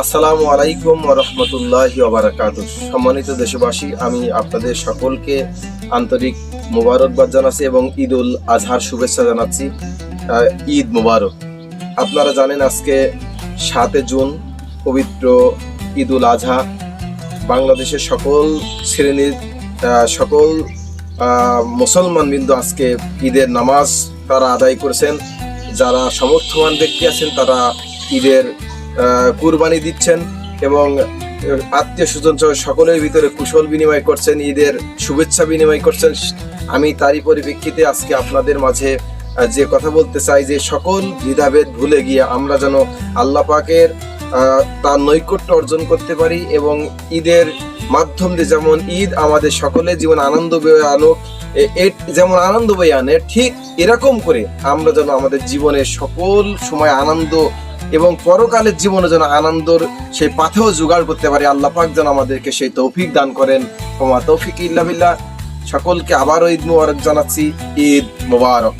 আসসালামু আলাইকুম ওয়া রাহমাতুল্লাহি ওয়া বারাকাতুহু। সম্মানিত দেশবাসী, আমি আপনাদের সকলকে আন্তরিক মোবারকবাদ জানাচ্ছি এবং ঈদ উল আজহার শুভেচ্ছা জানাচ্ছি। ঈদ মোবারক। আপনারা জানেন আজকে 7 জুন পবিত্র ঈদ উল আজহা। বাংলাদেশের সকল শ্রেণীর সকল মুসলমান বিন্দু আজকে ঈদের নামাজ তারা আদায় করেছেন। যারা সমর্থবান ব্যক্তি আছেন তারা ঈদের কুরবানি দিচ্ছেন এবং আত্মীয় স্বজন সকলের ভিতরে কুশল বিনিময় করছেন, ঈদের শুভেচ্ছা বিনিময় করছেন। আমি তারই পরিপ্রেক্ষিতে আজকে আপনাদের মাঝে যে কথা বলতে চাই যে সকল ভেদাভেদ ভুলে গিয়ে আমরা যেন আল্লাহ পাকের তার নৈকট্য অর্জন করতে পারি এবং ঈদের মাধ্যম দিয়ে যেমন ঈদ আমাদের সকলের জীবন আনন্দ বয়ে আনুক, যেমন আনন্দ বয়ে আনে, ঠিক এরকম করে আমরা যেন আমাদের জীবনের সকল সময় আনন্দ এবং পরকালের জীবনে যেন আনন্দর সেই পাথেও জোগাড় করতে পারি। আল্লাহ পাক যেন আমাদেরকে সেই তৌফিক দান করেন। ওমা তৌফিক ইল্লা বিল্লাহ। সকলকে আবারও ঈদ মোবারক জানাচ্ছি। ঈদ মোবারক।